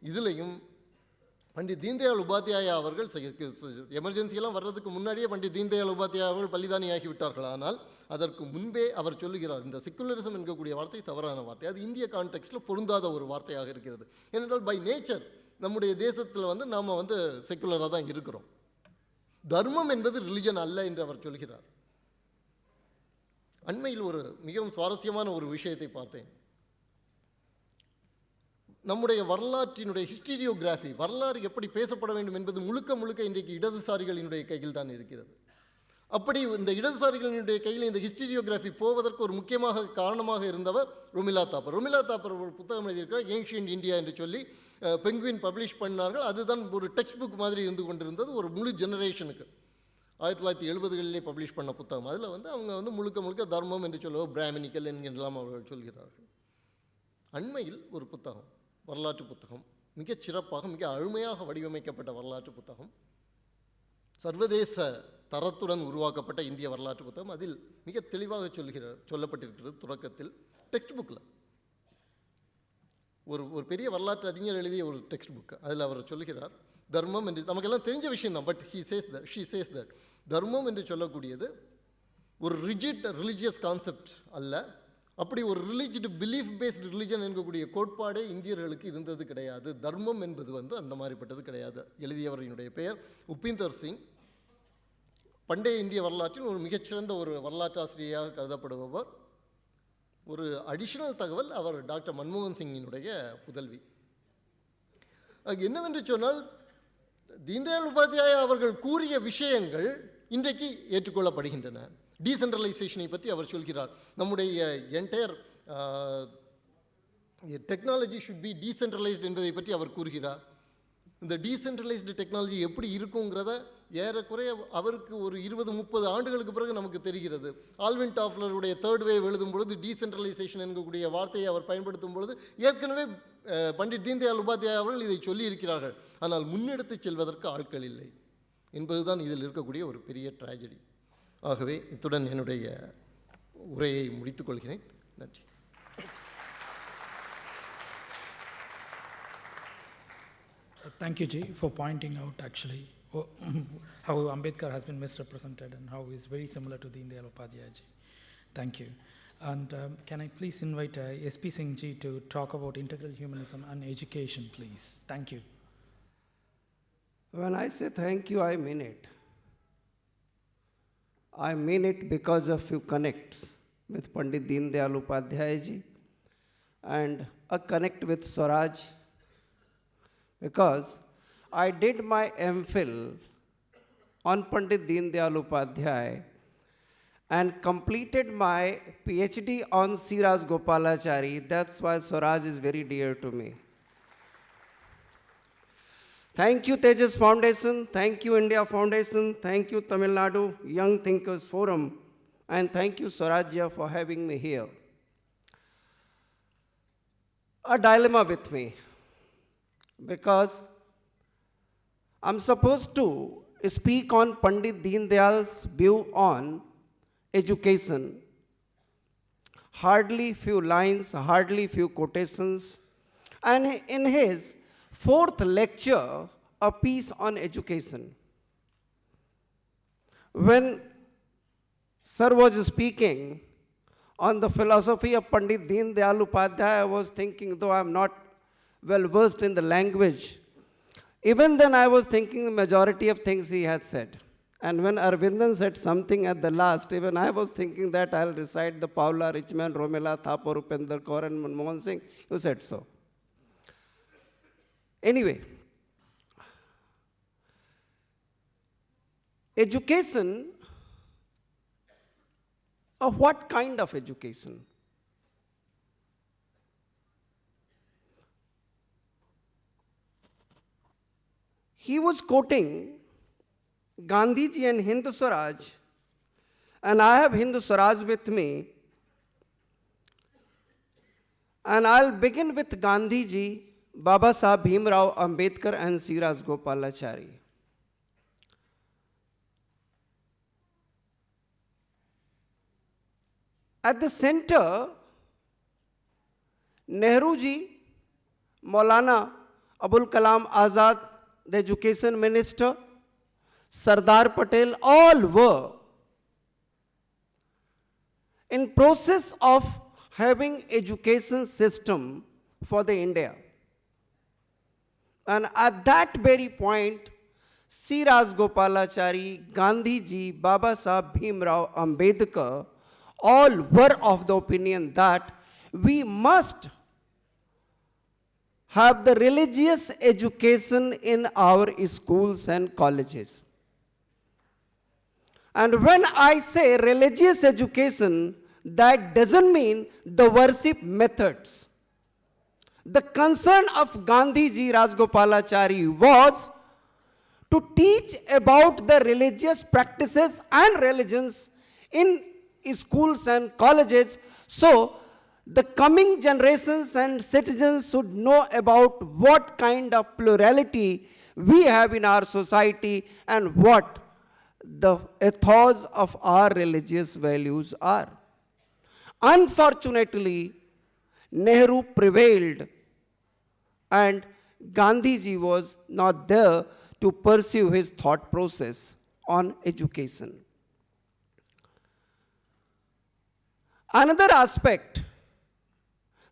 இதுலேயும் பண்டிட் தீன்தயாள் உபாத்யாயா அவர்கள் எமர்ஜென்சியெல்லாம் வர்றதுக்கு முன்னாடியே பண்டிட் தீன்தயாள் உபாத்யாயா அவர்கள் பலிதானியாகி விட்டார்கள். ஆனால் அதற்கு முன்பே அவர் சொல்லுகிறார், இந்த செக்குலரிசம் என்கக்கூடிய வார்த்தை தவறான வார்த்தை, அது இந்திய கான்டெக்ஸ்டில் பொருந்தாத ஒரு வார்த்தையாக இருக்கிறது. ஏனென்றால் பை நேச்சர் நம்முடைய தேசத்தில் நாம் செக்குலராக தான் இருக்கிறோம். தர்மம் என்பது ரிலிஜன் அல்ல என்று அவர் சொல்கிறார். அண்மையில் ஒரு மிகவும் சுவாரஸ்யமான ஒரு விஷயத்தை பார்த்தேன். நம்முடைய வரலாற்றினுடைய ஹிஸ்டீரியோகிராஃபி, வரலாறு எப்படி பேசப்பட வேண்டும் என்பது முழுக்க முழுக்க இன்றைக்கு இடதுசாரிகளினுடைய கையில் தான் இருக்கிறது. அப்படி இந்த இடதுசாரிகளினுடைய கையில் இந்த ஹிஸ்டீரியோகிராஃபி போவதற்கு ஒரு முக்கியமாக காரணமாக இருந்தவர் ருமிலா தாப்பர். ருமிலா தாப்பர் ஒரு புத்தகம் எழுதியிருக்கிறார், ஏன்ஷியன்ட் இந்தியா என்று சொல்லி, பெங்குவின் பப்ளிஷ் பண்ணார்கள். அதுதான் ஒரு டெக்ஸ்ட் புக் மாதிரி இருந்து கொண்டிருந்தது ஒரு முழு ஜெனரேஷனுக்கு. 1970களிலே பப்ளிஷ் பண்ண புத்தகம். அதில் அவங்க முழுக்க முழுக்க தர்மம் என்று சொல்லுவோம், பிராமணிக்கல் என்கெல்லாம் அவர்கள் சொல்கிறார்கள். அண்மையில் ஒரு புத்தகம், வரலாற்று புத்தகம், மிகச் சிறப்பாக மிக அருமையாக வடிவமைக்கப்பட்ட வரலாற்று புத்தகம், சர்வதேச தரத்துடன் உருவாக்கப்பட்ட இந்திய வரலாற்று புத்தகம். அதில் மிக தெளிவாக சொல்லப்பட்டிருக்கிறது தொடக்கத்தில், டெக்ஸ்ட் புக்கில் ஒரு பெரிய வரலாற்று அறிஞர் எழுதிய ஒரு டெக்ஸ்ட் புக். அதில் அவர் சொல்லுகிறார், தர்மம் என்று நமக்கெல்லாம் தெரிஞ்ச விஷயம் தான், பட் ஷீ சேஸ் தட் தர்மம் என்று சொல்லக்கூடியது ஒரு ரிஜிட் ரிலிஜியஸ் கான்செப்ட் அல்ல. அப்படி ஒரு ரிலிஜிட் பிலீஃப் பேஸ்டு ரிலிஜன் என்கக்கூடிய கோட்பாடே இந்தியர்களுக்கு இருந்தது கிடையாது. தர்மம் என்பது அந்த மாதிரிப்பட்டது கிடையாது. எழுதியவரினுடைய பெயர் உபீந்தர் சிங். பண்டைய இந்திய வரலாற்றில் ஒரு மிகச்சிறந்த ஒரு வரலாற்றாசிரியராக கருதப்படுபவர். ஒரு அடிஷனல் தகவல், அவர் டாக்டர் மன்மோகன் சிங்கினுடைய புதல்வி. என்னவென்று சொன்னால், தீன்தயாள் உபாத்யாயா அவர்கள் கூறிய விஷயங்கள் இன்றைக்கு ஏற்றுக்கொள்ளப்படுகின்றன. டீசென்ட்ரலைசேஷனை பற்றி அவர் சொல்கிறார். நம்முடைய entire technology should be decentralised என்பதை பற்றி அவர் கூறுகிறார். இந்த டீசென்ட்ரலைஸ்டு டெக்னாலஜி எப்படி இருக்குங்கிறத ஏறக்குறைய அவருக்கு ஒரு 20-30 ஆண்டுகளுக்கு பிறகு நமக்கு தெரிகிறது. ஆல்வின் டாஃப்லருடைய தேர்ட் வேவ் எழுதும் பொழுது டீசென்ட்ரலைசேஷன் என்கக்கூடிய வார்த்தையை அவர் பயன்படுத்தும் பொழுது ஏற்கனவே பண்டிட் தீன்தயாள் உபாத்யாயா அவர்கள் இதை சொல்லி இருக்கிறார்கள். ஆனால் முன்னெடுத்து செல்வதற்கு ஆட்கள் இல்லை என்பதுதான் இதில் இருக்கக்கூடிய ஒரு பெரிய ட்ராஜடி. ஆகவே இத்துடன் என்னுடைய உரையை முடித்துக் கொள்கிறேன். நன்றி. Thank you, Ji, for pointing out actually how Ambedkar has been misrepresented and how he is very similar to Deendayal Upadhyaya Ji. Thank you. And can I please invite S.P.Singh Ji to talk about integral humanism and education, please. Thank you. When I say thank you, I mean it. I mean it because of few connects with Pandit Deendayal Upadhyaya Ji and a connect with Swaraj, because I did my M.Phil on Pandit Deendayal Upadhyaya and completed my PhD on Siraj Gopalachari. That's why Swaraj is very dear to me. Thank you, Tejas Foundation. Thank you, India Foundation. Thank you, Tamil Nadu Young Thinkers Forum. And thank you, Swarajya, for having me here. A dilemma with me, because I'm supposed to speak on Pandit Deendayal's view on education. Hardly few lines, hardly few quotations. And in his 4th lecture, a piece on education, when Sir was speaking on the philosophy of Pandit Deendayal Upadhyaya, I was thinking, though I'm not well versed in the language, even then I was thinking the majority of things he had said. And when Arvindan said something at the last, even I was thinking that I'll recite the Paula, Richman, Romila, Thapar, Upendra Kaur and Manmohan Singh. You said so. Anyway, education, of what kind of education? He was quoting Gandhiji and Hind Swaraj, and I have Hind Swaraj with me, and I'll begin with Gandhiji, Baba Saheb Bhimrao Ambedkar and Siraj Gopalachari. At the center, Nehru ji, Maulana Abul Kalam Azad, the education minister, Sardar Patel, all were in process of having education system for the India. And at that very point, C. Rajgopalachari, Gandhi ji, Baba Sahib Bhimrao Ambedkar, all were of the opinion that we must have the religious education in our schools and colleges. And when I say religious education, that doesn't mean the worship methods. The concern of Gandhi ji Rajgopalachari was to teach about the religious practices and religions in schools and colleges, so the coming generations and citizens should know about what kind of plurality we have in our society and what the ethos of our religious values are. Unfortunately, Nehru prevailed and Gandhiji was not there to pursue his thought process on education. Another aspect,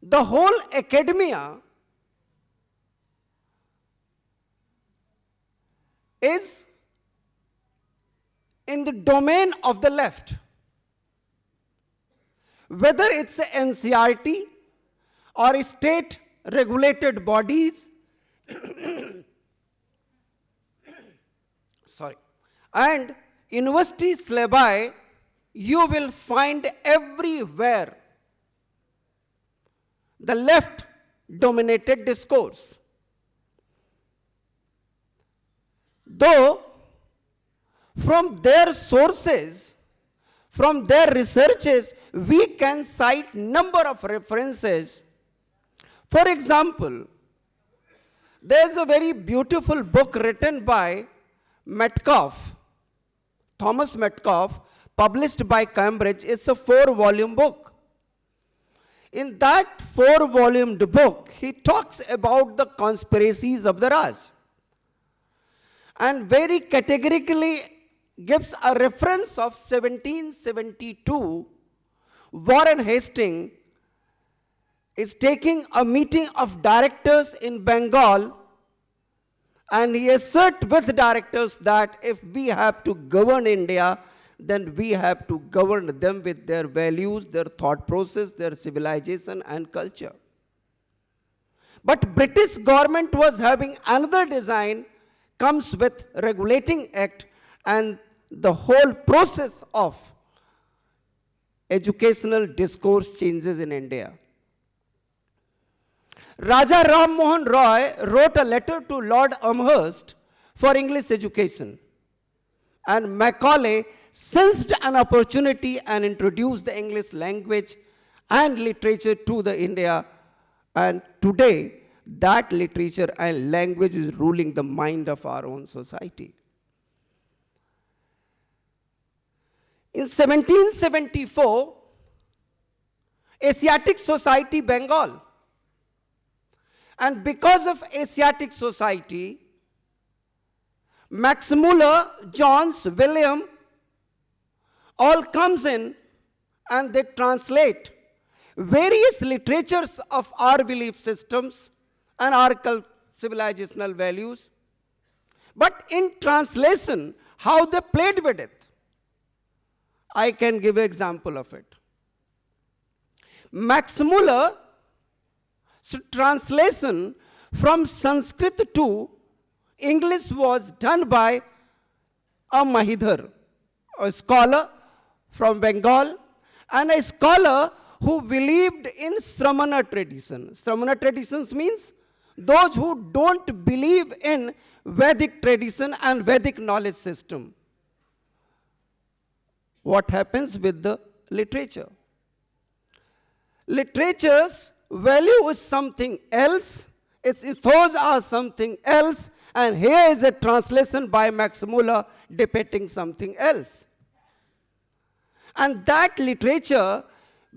the whole academia is in the domain of the left. Whether it's NCERT or state regulated bodies, sorry, and university syllabi, you will find everywhere the left dominated discourse. Though from their sources, from their researches, we can cite number of references. For example, there is a very beautiful book written by Metcalfe, Thomas Metcalfe, published by Cambridge. It's a 4-volume book. In that 4-volumed book, he talks about the conspiracies of the Raj, and very categorically gives a reference of 1772. Warren Hastings is taking a meeting of directors in Bengal, and he asserts with directors that if we have to govern India, then we have to govern them with their values, their thought process, their civilization and culture. But British government was having another design, comes with regulating act, and the whole process of educational discourse changes in India. Raja Ram Mohan Roy wrote a letter to Lord Amherst for English education, and Macaulay sensed an opportunity and introduced the English language and literature to the India, and today that literature and language is ruling the mind of our own society. In 1774, Asiatic Society Bengal, and because of Asiatic Society, Max Muller, Johns, William, all comes in and they translate various literatures of our belief systems and our civilizational values. But in translation, how they played with it, I can give an example of it. Max Muller's translation from Sanskrit to English was done by a Mahidhar, a scholar from Bengal, and a scholar who believed in Sramana tradition. Sramana traditions means those who don't believe in Vedic tradition and Vedic knowledge system. What happens with the literature? Literature's value is something else, its ethos are something else, and here is a translation by Max Muller depicting something else. And that literature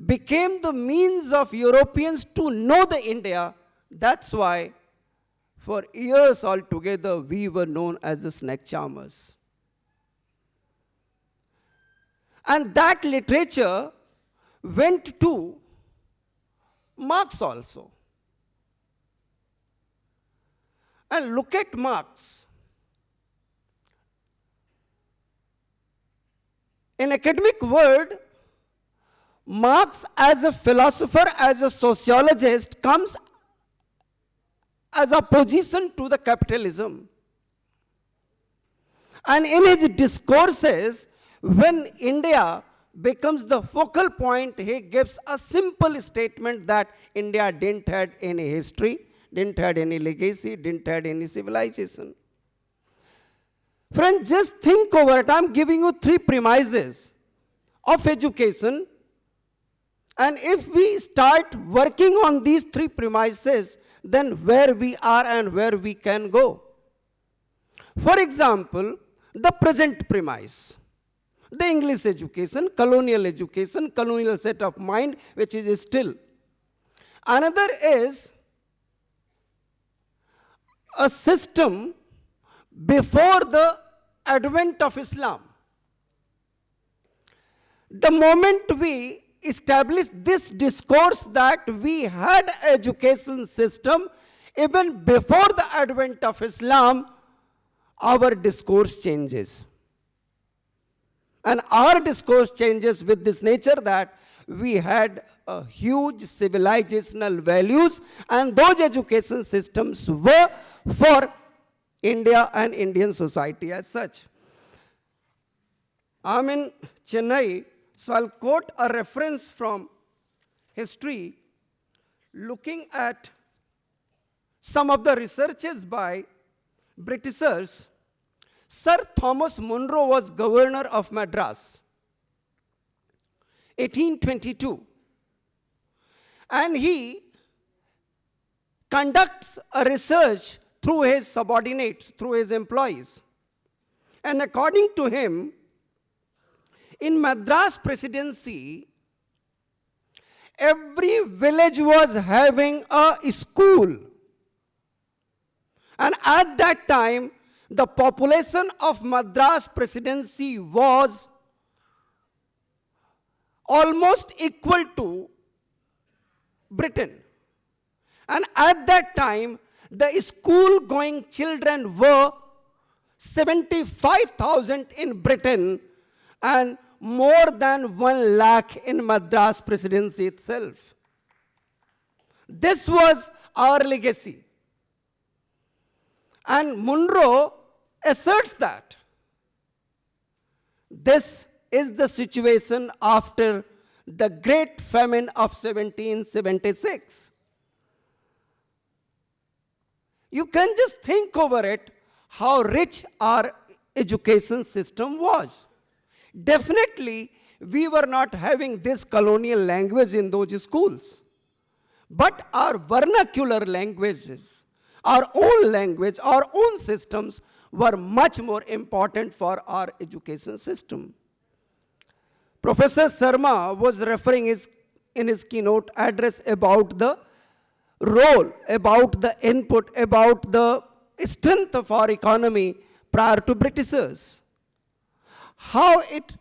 became the means of Europeans to know the India. That's why For years altogether, we were known as the snake charmers. And that literature went to Marx also. And look at Marx. In academic world, Marx as a philosopher, as a sociologist, comes as opposition to the capitalism. And in his discourses, when India becomes the focal point, he gives a simple statement that India didn't have any history, didn't have any legacy, didn't have any civilization. Friends, just think over it. I'm giving you 3 premises of education. And if we start working on these 3 premises, then where we are and where we can go. For example, the present premise. The English education, colonial set of mind, which is still. Another is a system before the advent of Islam. The moment we establish this discourse that we had education system even before the advent of Islam, our discourse changes. And our discourse changes with this nature that we had a huge civilizational values, and those education systems were for India and Indian society as such. I'm in Chennai, so I'll quote a reference from history looking at some of the researches by Britishers. Sir Thomas Munro was governor of Madras, 1822. And he conducts a research through his subordinates, through his employees. And according to him, in Madras presidency, every village was having a school. And at that time, the population of Madras presidency was almost equal to Britain. And at that time, the school-going children were 75,000 in Britain and more than 1 lakh in Madras presidency itself. This was our legacy. And Munro asserts that this is the situation after the Great Famine of 1776. You can just think over it, how rich our education system was. Definitely, we were not having this colonial language in those schools. But our vernacular languages, our own language, our own systems were much more important for our education system. Professor Sharma was referring in his keynote address about the role, about the input, about the strength of our economy prior to Britishers. How it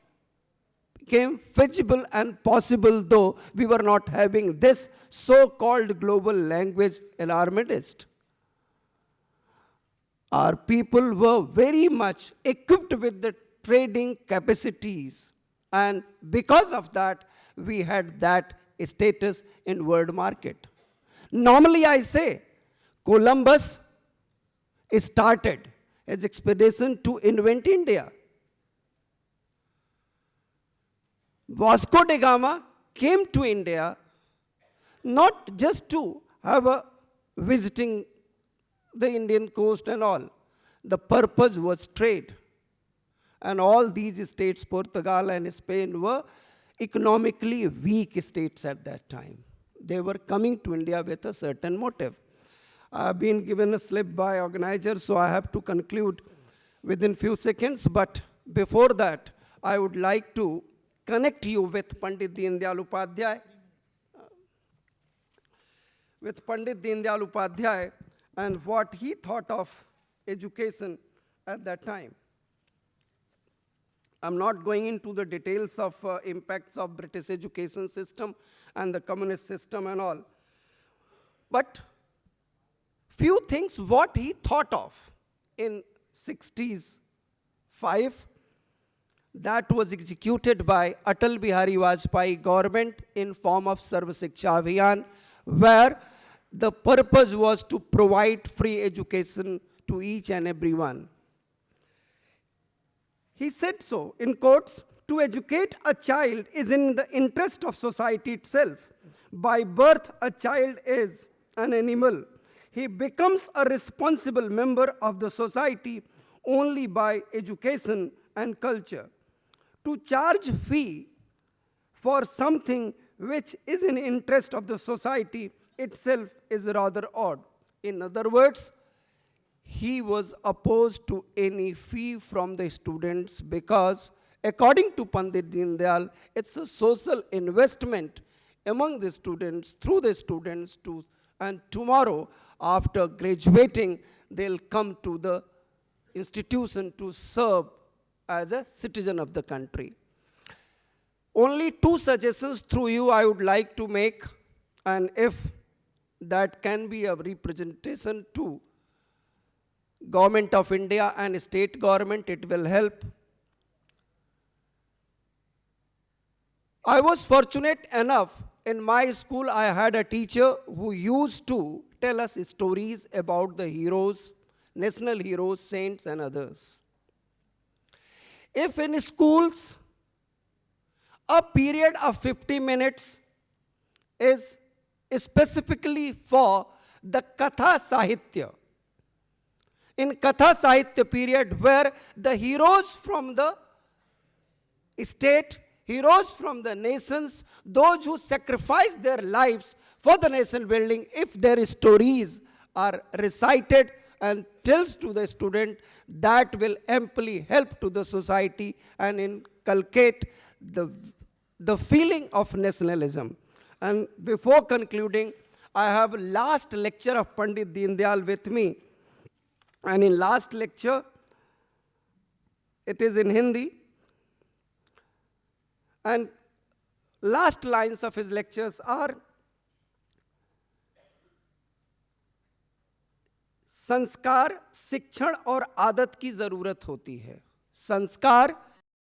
became feasible and possible, though we were not having this so-called global language in our midst. Our people were very much equipped with the trading capacities, and because of that, we had that status in world market. Normally, I say, Columbus started his expedition to invent India. Vasco da Gama came to India not just to have a visiting the Indian coast and all. The purpose was trade. And all these states, Portugal and Spain, were economically weak states at that time. They were coming to India with a certain motive. I've been given a slip by organizers, so I have to conclude within few seconds. But before that, I would like to connect you with Pandit Deendayal Upadhyaya. and what he thought of education at that time. I'm not going into the details of impacts of British education system and the communist system and all. But few things what he thought of in 60s 5 that was executed by Atal Bihari Vajpayee government in form of Sarva Shiksha Abhiyan, where the purpose was to provide free education to each and every one. He said so, in quotes, to educate a child is in the interest of society itself. By birth, a child is an animal. He becomes a responsible member of the society only by education and culture. To charge fee for something which is in interest of the society itself is rather odd. In other words, he was opposed to any fee from the students because, according to Pandit Deendayal, it's a social investment among the students, through the students, and tomorrow, after graduating, they'll come to the institution to serve as a citizen of the country. Only 2 suggestions through you I would like to make, and if that can be a representation to Government of India and state government, it will help. I was fortunate enough, in my school I had a teacher who used to tell us stories about the heroes, national heroes, saints and others. If in schools a period of 50 minutes is specifically for the Katha Sahitya, in Katha Sahitya period where the heroes from the state, heroes from the nations, those who sacrifice their lives for the nation building, if their stories are recited and tells to the student, that will amply help to the society and inculcate the feeling of nationalism. And before concluding, I have last lecture of Pandit Deendayal with me. And in last lecture, it is in Hindi. And last lines of his lectures are, संस्कार शिक्षण और आदत की जरूरत होती है. संस्कार